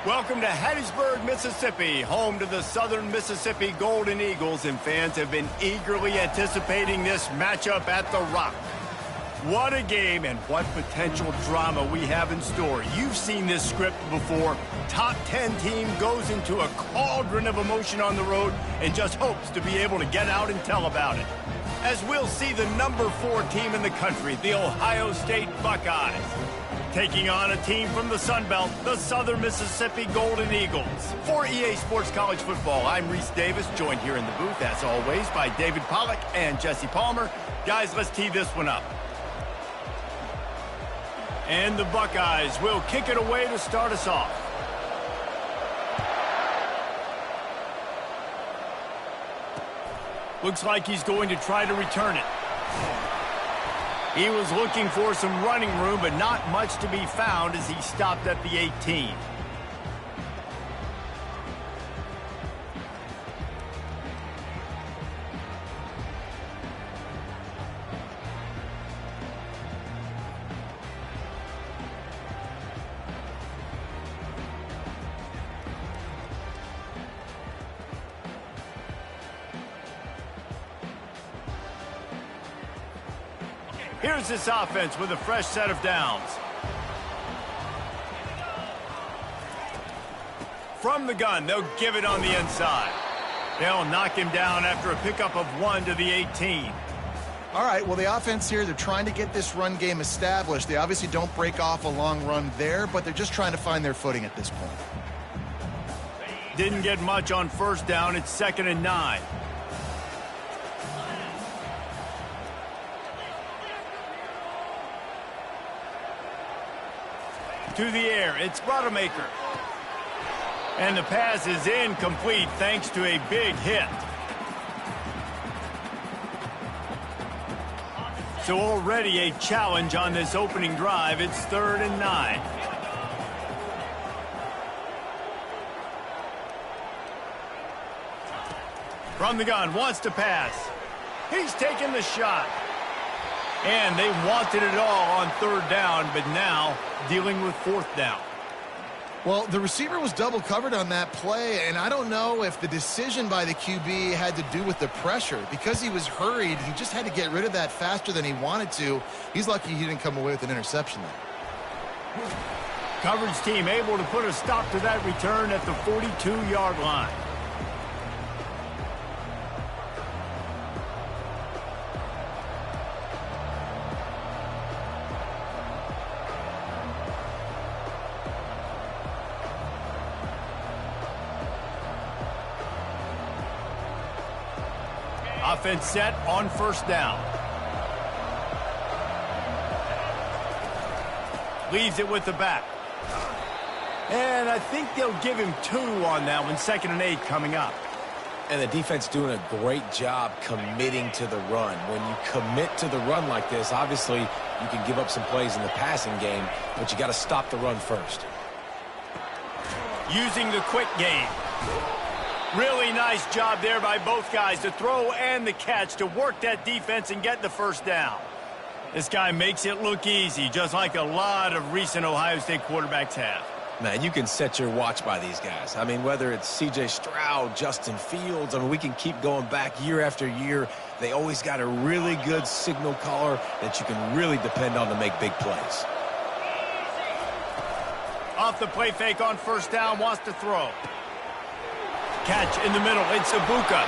Welcome to Hattiesburg, Mississippi, home to the Southern Mississippi Golden Eagles, and fans have been eagerly anticipating this matchup at the Rock. What a game and what potential drama we have in store. You've seen this script before. Top 10 team goes into a cauldron of emotion on the road and just hopes to be able to get out and tell about it. As we'll see the number 4 team in the country, the Ohio State Buckeyes, taking on a team from the Sun Belt, the Southern Mississippi Golden Eagles. For EA Sports College Football, I'm Reese Davis, joined here in the booth, as always, by David Pollack and Jesse Palmer. Guys, let's tee this one up. And the Buckeyes will kick it away to start us off. Looks like he's going to try to return it. He was looking for some running room, but not much to be found as he stopped at the 18. Here's this offense with a fresh set of downs. From the gun, they'll give it on the inside. They'll knock him down after a pickup of 1 to the 18. All right, well, the offense here, they're trying to get this run game established. They obviously don't break off a long run there, but they're just trying to find their footing at this point. Didn't get much on first down. It's 2nd and 9. To the air, it's Rodemaker. And the pass is incomplete thanks to a big hit. So already a challenge on this opening drive. It's 3rd and 9. From the gun, wants to pass. He's taking the shot. And they wanted it all on 3rd down, but now dealing with 4th down. Well, the receiver was double covered on that play, and I don't know if the decision by the QB had to do with the pressure. Because he was hurried, he just had to get rid of that faster than he wanted to. He's lucky he didn't come away with an interception there. Coverage team able to put a stop to that return at the 42-yard line. Offense set on 1st down. Leaves it with the back. And I think they'll give him 2 on that one. 2nd and 8 coming up. And the defense doing a great job committing to the run. When you commit to the run like this, obviously you can give up some plays in the passing game, but you got to stop the run first. Using the quick game. Really nice job there by both guys, the throw and the catch, to work that defense and get the 1st down. This guy makes it look easy, just like a lot of recent Ohio State quarterbacks have. Man, you can set your watch by these guys. I mean, whether it's C.J. Stroud, Justin Fields, I mean, we can keep going back year after year. They always got a really good signal caller that you can really depend on to make big plays. Off the play fake on 1st down, wants to throw. Catch in the middle, it's Ibuka.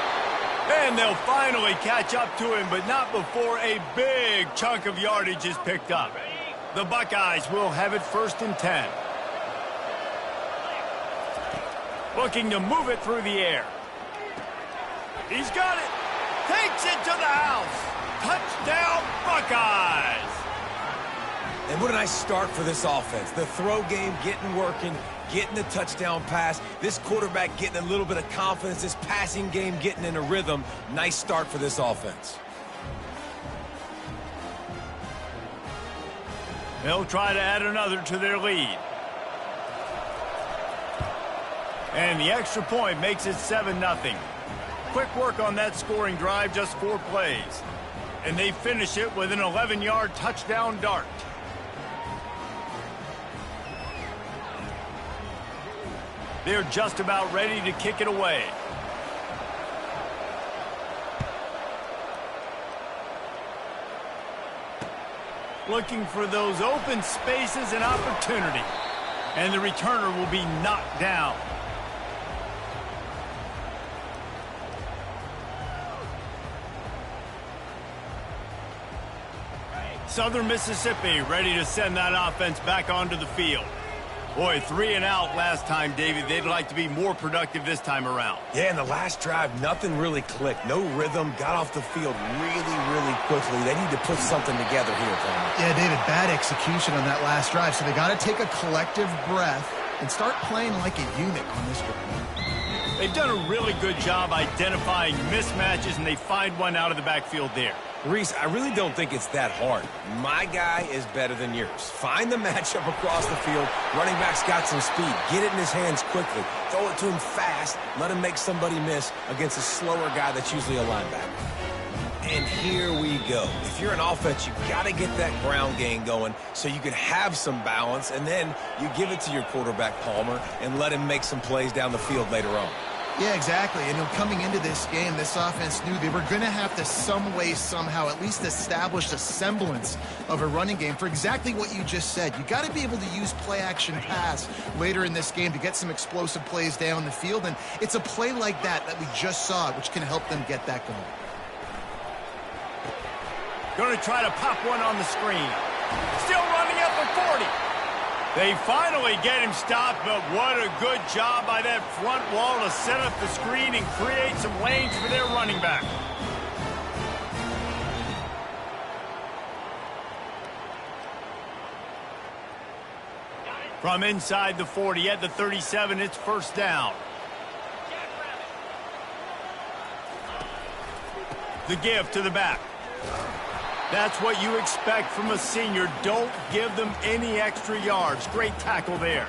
And they'll finally catch up to him, but not before a big chunk of yardage is picked up. The Buckeyes will have it 1st and 10. Looking to move it through the air. He's got it. Takes it to the house. Touchdown, Buckeyes. And what a nice start for this offense. The throw game getting working, getting the touchdown pass. This quarterback getting a little bit of confidence. This passing game getting in a rhythm. Nice start for this offense. They'll try to add another to their lead. And the extra point makes it 7-0. Quick work on that scoring drive, just 4 plays. And they finish it with an 11-yard touchdown dart. They're just about ready to kick it away. Looking for those open spaces and opportunity. And the returner will be knocked down. Southern Mississippi ready to send that offense back onto the field. Boy, 3 and out last time, David. They'd like to be more productive this time around. Yeah, in the last drive, nothing really clicked. No rhythm, got off the field really quickly. They need to put something together here, Palmer. Yeah, David, bad execution on that last drive. So they got to take a collective breath and start playing like a unit on this drive. They've done a really good job identifying mismatches, and they find one out of the backfield there. Reese, I really don't think it's that hard. My guy is better than yours. Find the matchup across the field. Running back's got some speed. Get it in his hands quickly. Throw it to him fast. Let him make somebody miss against a slower guy that's usually a linebacker. And here we go. If you're an offense, you got to get that ground game going so you can have some balance, and then you give it to your quarterback, Palmer, and let him make some plays down the field later on. Yeah, exactly. And coming into this game, this offense knew they were going to have to some way, somehow, at least establish a semblance of a running game for exactly what you just said. You got to be able to use play-action pass later in this game to get some explosive plays down the field. And it's a play like that we just saw, which can help them get that going. Going to try to pop one on the screen. Still running up at 40. They finally get him stopped, but what a good job by that front wall to set up the screen and create some lanes for their running back. From inside the 40 at the 37, it's first down. The give to the back. That's what you expect from a senior. Don't give them any extra yards. Great tackle there.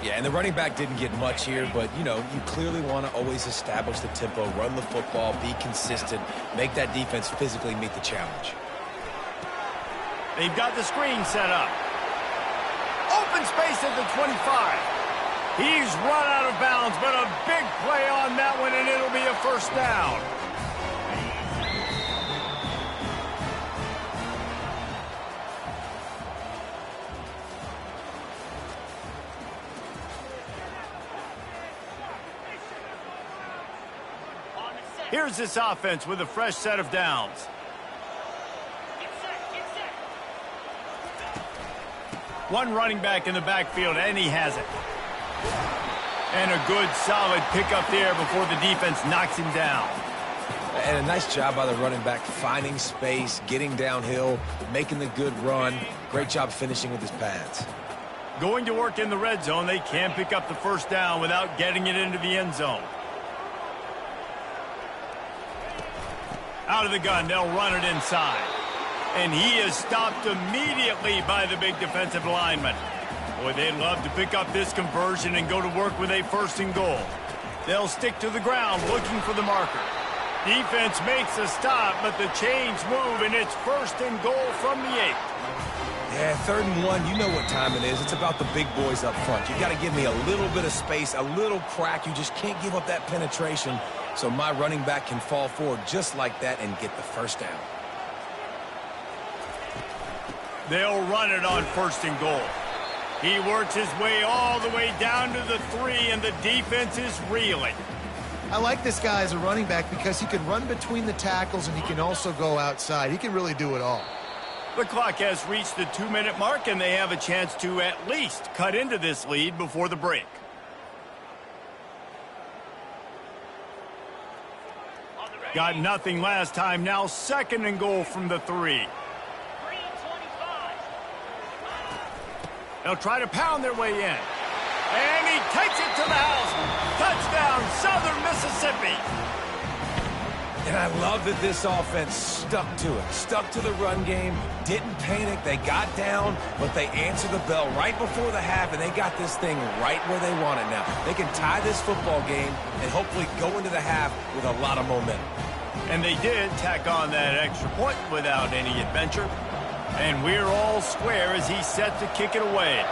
Yeah, and the running back didn't get much here, but, you clearly want to always establish the tempo, run the football, be consistent, make that defense physically meet the challenge. They've got the screen set up. Open space at the 25. He's run out of bounds, but a big play on that one, and it'll be a first down. Here's this offense with a fresh set of downs. One running back in the backfield, and he has it. And a good, solid pickup there before the defense knocks him down. And a nice job by the running back, finding space, getting downhill, making the good run. Great job finishing with his pads. Going to work in the red zone, they can pick up the first down without getting it into the end zone. Out of the gun, they'll run it inside. And he is stopped immediately by the big defensive lineman. Boy, they'd love to pick up this conversion and go to work with a first and goal. They'll stick to the ground looking for the marker. Defense makes a stop, but the chains move, and it's first and goal from the 8. Yeah, 3rd and 1, you know what time it is. It's about the big boys up front. You got to give me a little bit of space, a little crack. You just can't give up that penetration. So my running back can fall forward just like that and get the first down. They'll run it on first and goal. He works his way all the way down to the 3, and the defense is reeling. I like this guy as a running back because he can run between the tackles and he can also go outside. He can really do it all. The clock has reached the 2-minute mark, and they have a chance to at least cut into this lead before the break. Got nothing last time. Now 2nd and goal from the 3. They'll try to pound their way in. And he takes it to the house. Touchdown, Southern Mississippi. And I love that this offense stuck to it. Stuck to the run game. Didn't panic. They got down, but they answered the bell right before the half, and they got this thing right where they want it now. They can tie this football game and hopefully go into the half with a lot of momentum. And they did tack on that extra point without any adventure. And we're all square as he's set to kick it away.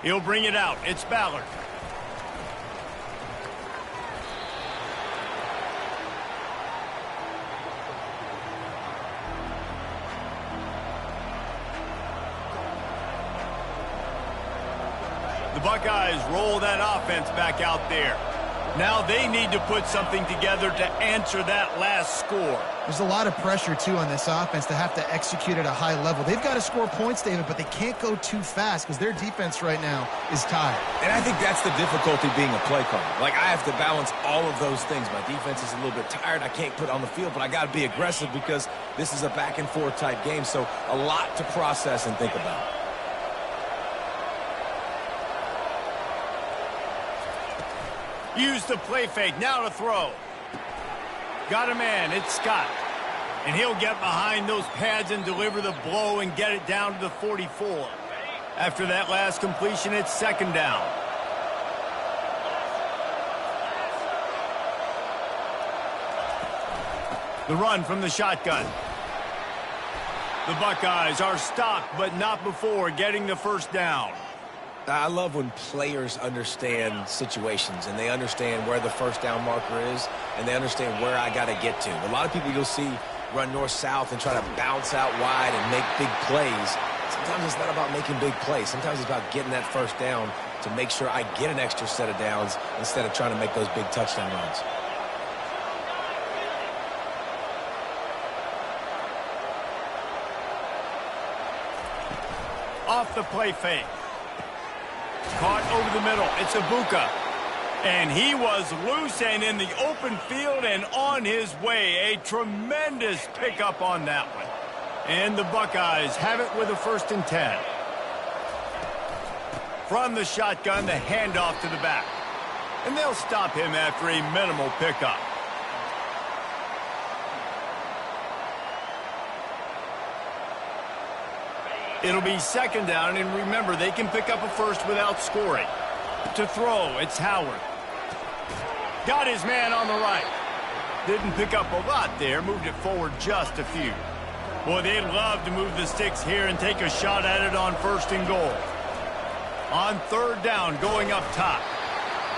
He'll bring it out. It's Ballard. The Buckeyes roll that offense back out there. Now they need to put something together to answer that last score. There's a lot of pressure, too, on this offense to have to execute at a high level. They've got to score points, David, but they can't go too fast because their defense right now is tired. And I think that's the difficulty being a play caller. Like, I have to balance all of those things. My defense is a little bit tired. I can't put it on the field, but I got to be aggressive because this is a back-and-forth type game, so a lot to process and think about. Use the play fake, now to throw. Got a man, it's Scott. And he'll get behind those pads and deliver the blow and get it down to the 44. After that last completion, it's second down. The run from the shotgun. The Buckeyes are stopped, but not before getting the first down. I love when players understand situations and they understand where the first down marker is and they understand where I got to get to. A lot of people you'll see run north-south and try to bounce out wide and make big plays. Sometimes it's not about making big plays. Sometimes it's about getting that first down to make sure I get an extra set of downs instead of trying to make those big touchdown runs. Off the play fake. Caught over the middle. It's Ibuka. And he was loose and in the open field and on his way. A tremendous pickup on that one. And the Buckeyes have it with a 1st and 10. From the shotgun, the handoff to the back. And they'll stop him after a minimal pickup. It'll be second down, and remember, they can pick up a first without scoring. To throw, it's Howard. Got his man on the right. Didn't pick up a lot there, moved it forward just a few. Boy, they'd love to move the sticks here and take a shot at it on 1st and goal. On 3rd down, going up top.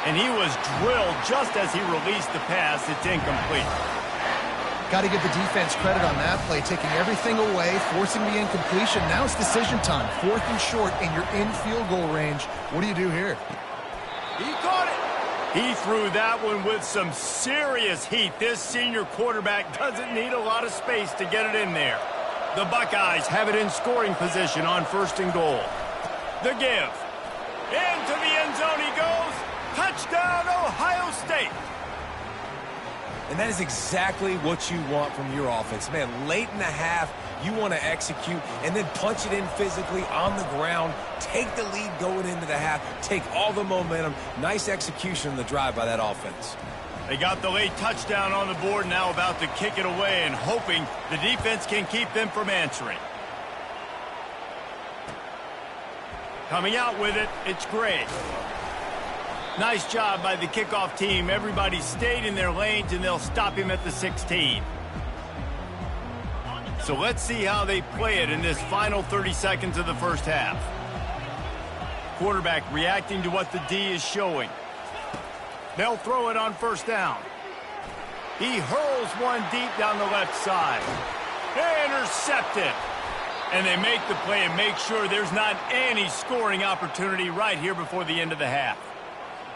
And he was drilled just as he released the pass. It's incomplete. Got to give the defense credit on that play, taking everything away, forcing the incompletion. Now it's decision time. 4th and short, and you're in field goal range. What do you do here? He caught it. He threw that one with some serious heat. This senior quarterback doesn't need a lot of space to get it in there. The Buckeyes have it in scoring position on 1st and goal. The give. Into the end zone he goes. Touchdown, Ohio State. And that is exactly what you want from your offense. Man, late in the half, you want to execute and then punch it in physically on the ground, take the lead going into the half, take all the momentum. Nice execution on the drive by that offense. They got the late touchdown on the board, now about to kick it away and hoping the defense can keep them from answering. Coming out with it, it's Gray. Nice job by the kickoff team. Everybody stayed in their lanes, and they'll stop him at the 16. So let's see how they play it in this final 30 seconds of the first half. Quarterback reacting to what the D is showing. They'll throw it on 1st down. He hurls one deep down the left side. Intercepted. And they make the play and make sure there's not any scoring opportunity right here before the end of the half.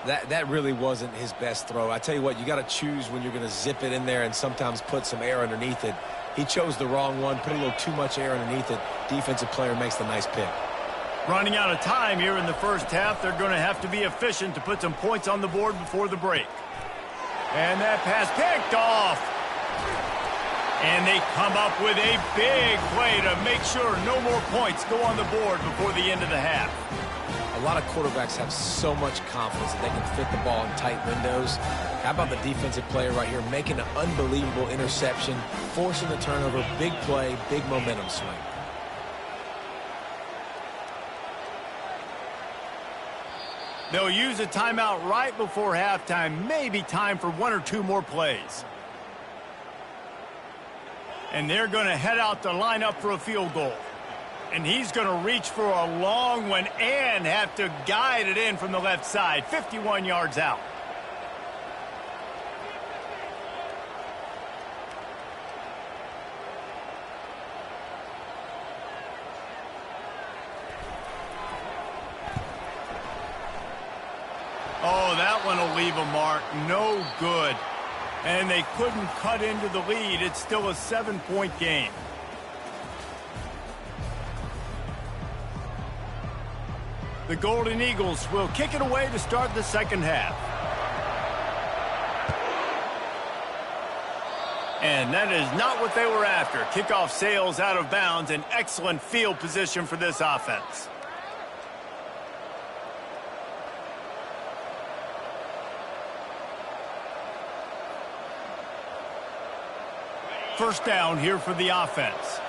That really wasn't his best throw. I tell you what, you got to choose when you're going to zip it in there and sometimes put some air underneath it. He chose the wrong one, put a little too much air underneath it. Defensive player makes the nice pick. Running out of time here in the first half. They're going to have to be efficient to put some points on the board before the break. And that pass picked off. And they come up with a big play to make sure no more points go on the board before the end of the half. A lot of quarterbacks have so much confidence that they can fit the ball in tight windows. How about the defensive player right here making an unbelievable interception, forcing the turnover, big play, big momentum swing. They'll use a timeout right before halftime, maybe time for 1 or 2 more plays. And they're going to head out to line up for a field goal. and he's going to reach for a long one and have to guide it in from the left side, 51 yards out. Oh, that one will leave a mark. No good. And they couldn't cut into the lead. It's still a 7-point game. The Golden Eagles will kick it away to start the second half. And that is not what they were after. Kickoff sails out of bounds. An excellent field position for this offense. First down here for the offense.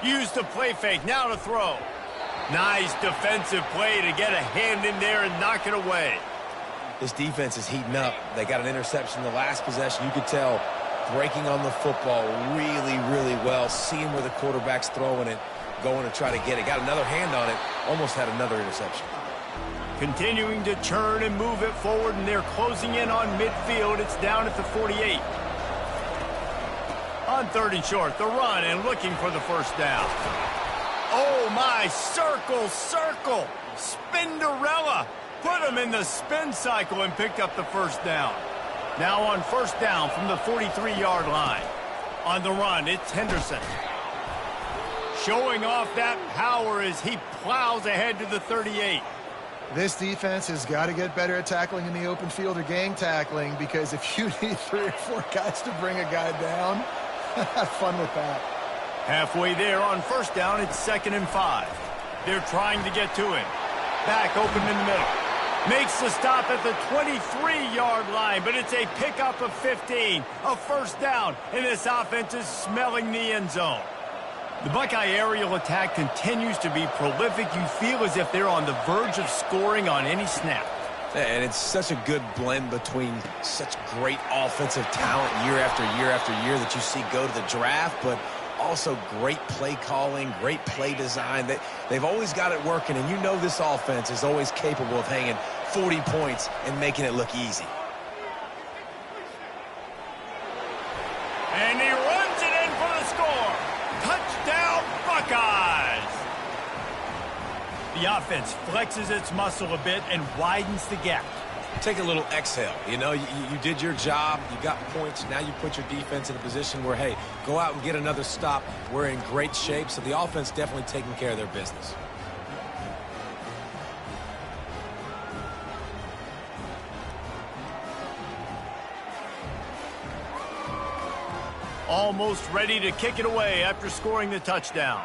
Use the play fake, now to throw. Nice defensive play to get a hand in there and knock it away. This defense is heating up. They got an interception the last possession. You could tell breaking on the football really, really well, seeing where the quarterback's throwing it, going to try to get it. Got another hand on it, almost had another interception. Continuing to turn and move it forward, and they're closing in on midfield. It's down at the 48. On 3rd and short, the run and looking for the first down. Oh, my, circle, circle. Spinderella. Put him in the spin cycle and picked up the first down. Now on first down from the 43-yard line. On the run, it's Henderson. Showing off that power as he plows ahead to the 38. This defense has got to get better at tackling in the open field or gang tackling, because if you need 3 or 4 guys to bring a guy down, have fun with that. Halfway there on first down, it's 2nd and 5. They're trying to get to him. Back open in the middle. Makes the stop at the 23-yard line, but it's a pickup of 15. A first down, and this offense is smelling the end zone. The Buckeye aerial attack continues to be prolific. You feel as if they're on the verge of scoring on any snap. And it's such a good blend between such great offensive talent year after year after year that you see go to the draft, but also great play calling, great play design. They've always got it working, and you know this offense is always capable of hanging 40 points and making it look easy. And he runs it in for the score. Touchdown, Buckeyes! The offense flexes its muscle a bit and widens the gap. Take a little exhale. You know, you did your job. You got points. Now you put your defense in a position where, hey, go out and get another stop. We're in great shape, so the offense definitely taking care of their business. Almost ready to kick it away after scoring the touchdown.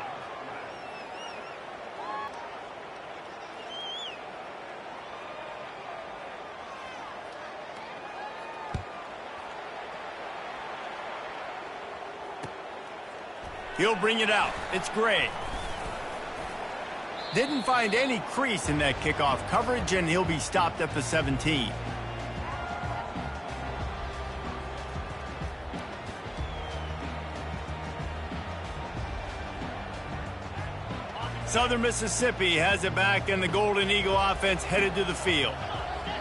He'll bring it out. It's Gray. Didn't find any crease in that kickoff coverage, and he'll be stopped at the 17. Southern Mississippi has it back, and the Golden Eagle offense headed to the field.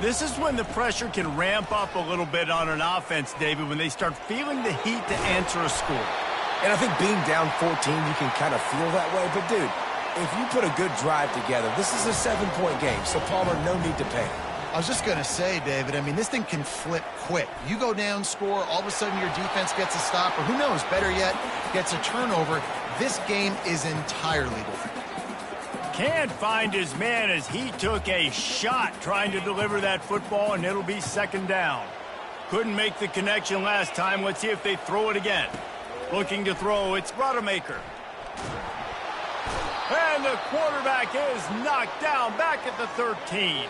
This is when the pressure can ramp up a little bit on an offense, David, when they start feeling the heat to answer a score. And I think being down 14, you can kind of feel that way. But, dude, if you put a good drive together, this is a 7-point game, so Palmer, no need to panic. I was just going to say, David, I mean, this thing can flip quick. You go down, score, all of a sudden your defense gets a stop, or who knows, better yet, gets a turnover. This game is entirely different. Can't find his man as he took a shot trying to deliver that football, and it'll be 2nd down. Couldn't make the connection last time. Let's see if they throw it again. Looking to throw, it's Rodemaker. And the quarterback is knocked down back at the 13.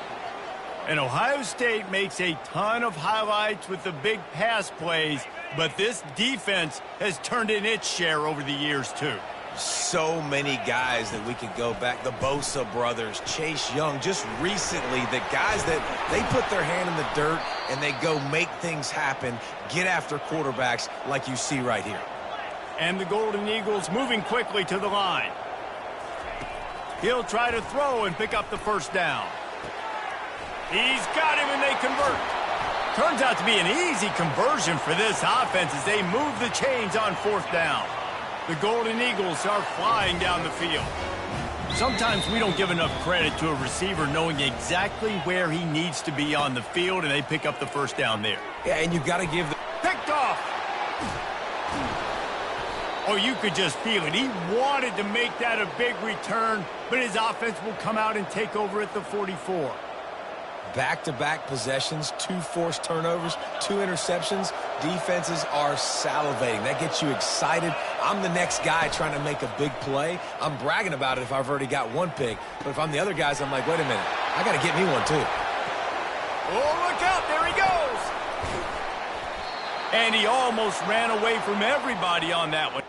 And Ohio State makes a ton of highlights with the big pass plays, but this defense has turned in its share over the years, too. So many guys that we could go back. The Bosa brothers, Chase Young, just recently, the guys that they put their hand in the dirt and they go make things happen, get after quarterbacks like you see right here. And the Golden Eagles moving quickly to the line. He'll try to throw and pick up the first down. He's got him and they convert. Turns out to be an easy conversion for this offense as they move the chains on fourth down. The Golden Eagles are flying down the field. Sometimes we don't give enough credit to a receiver knowing exactly where he needs to be on the field, and they pick up the first down there. Yeah, and you've got to give the... Picked off! Oh, you could just feel it. He wanted to make that a big return, but his offense will come out and take over at the 44. Back-to-back possessions, 2 forced turnovers, 2 interceptions. Defenses are salivating. That gets you excited. I'm the next guy trying to make a big play. I'm bragging about it if I've already got 1 pick. But if I'm the other guys, I'm like, wait a minute. I got to get me one, too. Oh, look out. There he goes. And he almost ran away from everybody on that one.